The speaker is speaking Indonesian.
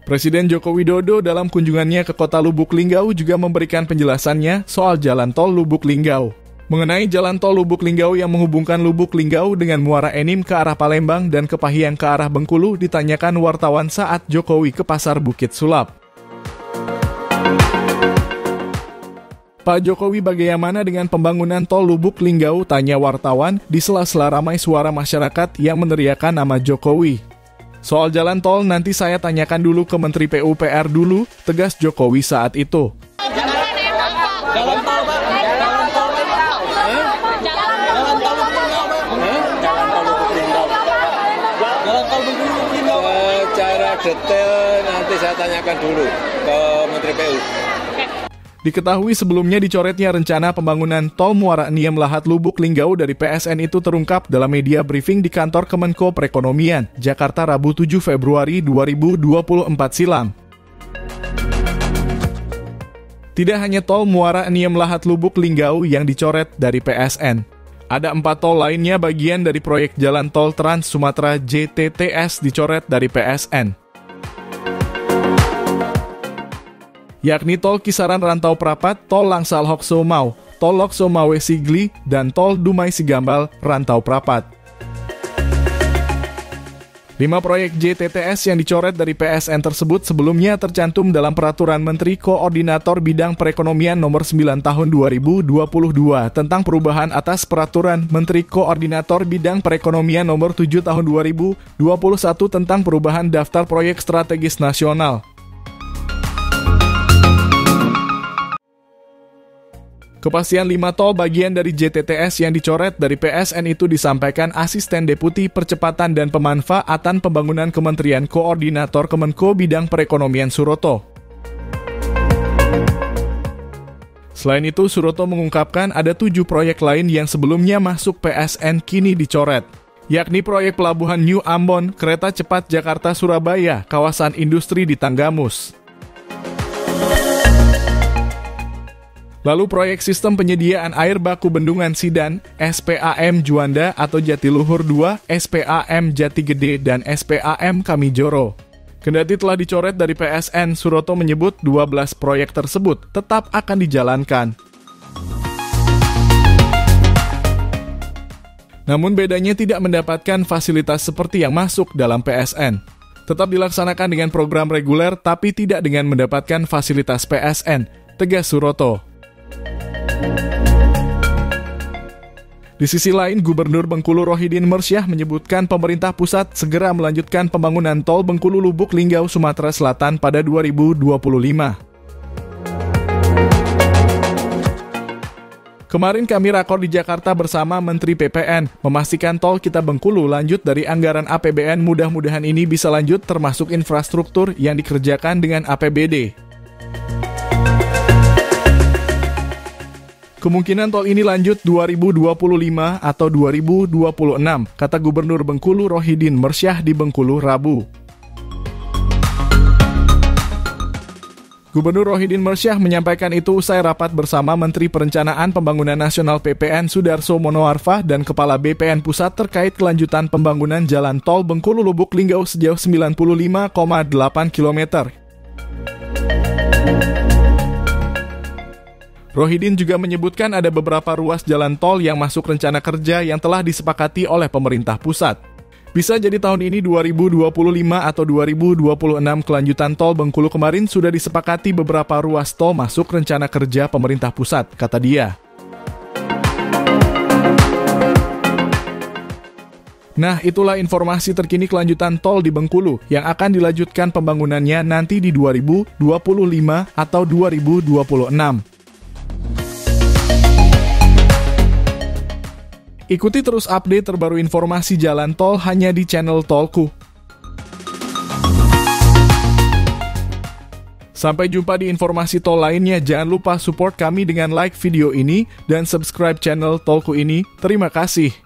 Presiden Joko Widodo dalam kunjungannya ke kota Lubuk Linggau juga memberikan penjelasannya soal jalan tol Lubuk Linggau. Mengenai jalan tol Lubuk Linggau yang menghubungkan Lubuk Linggau dengan Muara Enim ke arah Palembang dan Kepahiang ke arah Bengkulu ditanyakan wartawan saat Jokowi ke Pasar Bukit Sulap. Pak Jokowi bagaimana dengan pembangunan tol Lubuk Linggau, tanya wartawan di sela-sela ramai suara masyarakat yang meneriakan nama Jokowi. Soal jalan tol nanti saya tanyakan dulu ke Menteri PUPR dulu, tegas Jokowi saat itu. Jalan tol, Pak. Jalan tol Lubuk Linggau. Jalan tol Lubuk Linggau. Secara detail nanti saya tanyakan dulu ke Menteri PU. Diketahui sebelumnya dicoretnya rencana pembangunan tol Muara Enim Lahat Lubuk Linggau dari PSN itu terungkap dalam media briefing di kantor Kemenko Perekonomian, Jakarta Rabu 7 Februari 2024 silam. Tidak hanya tol Muara Enim Lahat Lubuk Linggau yang dicoret dari PSN. Ada 4 tol lainnya bagian dari proyek jalan tol Trans Sumatera JTTS dicoret dari PSN. Yakni tol Kisaran Rantau Prapat, tol Langsal Hokso Mau, tol Lokso Mawe Sigli, dan tol Dumai Sigambal Rantau Prapat. 5 proyek JTTS yang dicoret dari PSN tersebut sebelumnya tercantum dalam Peraturan Menteri Koordinator Bidang Perekonomian Nomor 9 Tahun 2022 tentang perubahan atas Peraturan Menteri Koordinator Bidang Perekonomian Nomor 7 Tahun 2021 tentang perubahan Daftar Proyek Strategis Nasional. Kepastian 5 tol bagian dari JTTS yang dicoret dari PSN itu disampaikan Asisten Deputi Percepatan dan Pemanfaatan Pembangunan Kementerian Koordinator Kemenko Bidang Perekonomian Suroto. Selain itu, Suroto mengungkapkan ada 7 proyek lain yang sebelumnya masuk PSN kini dicoret, yakni proyek Pelabuhan New Ambon, Kereta Cepat Jakarta-Surabaya, kawasan industri di Tanggamus. Lalu proyek sistem penyediaan air baku Bendungan Sidan, SPAM Juanda atau Jatiluhur 2, SPAM Jati Gede, dan SPAM Kamijoro. Kendati telah dicoret dari PSN, Suroto menyebut 12 proyek tersebut tetap akan dijalankan. Namun bedanya tidak mendapatkan fasilitas seperti yang masuk dalam PSN. Tetap dilaksanakan dengan program reguler tapi tidak dengan mendapatkan fasilitas PSN, tegas Suroto. Di sisi lain, Gubernur Bengkulu Rohidin Mersyah menyebutkan pemerintah pusat segera melanjutkan pembangunan tol Bengkulu Lubuk Linggau Sumatera Selatan pada 2025. Kemarin kami rakor di Jakarta bersama Menteri PPN, memastikan tol kita Bengkulu lanjut dari anggaran APBN, mudah-mudahan ini bisa lanjut termasuk infrastruktur yang dikerjakan dengan APBD. Kemungkinan tol ini lanjut 2025 atau 2026, kata Gubernur Bengkulu Rohidin Mersyah di Bengkulu Rabu. Gubernur Rohidin Mersyah menyampaikan itu usai rapat bersama Menteri Perencanaan Pembangunan Nasional PPN Sudarso Monoarfa dan Kepala BPN Pusat terkait kelanjutan pembangunan jalan tol Bengkulu Lubuk Linggau sejauh 95,8 km. Rohidin juga menyebutkan ada beberapa ruas jalan tol yang masuk rencana kerja yang telah disepakati oleh pemerintah pusat. Bisa jadi tahun ini 2025 atau 2026 kelanjutan tol Bengkulu kemarin sudah disepakati beberapa ruas tol masuk rencana kerja pemerintah pusat, kata dia. Nah, itulah informasi terkini kelanjutan tol di Bengkulu yang akan dilanjutkan pembangunannya nanti di 2025 atau 2026. Ikuti terus update terbaru informasi jalan tol hanya di channel Tolku. Sampai jumpa di informasi tol lainnya. Jangan lupa support kami dengan like video ini dan subscribe channel Tolku ini. Terima kasih.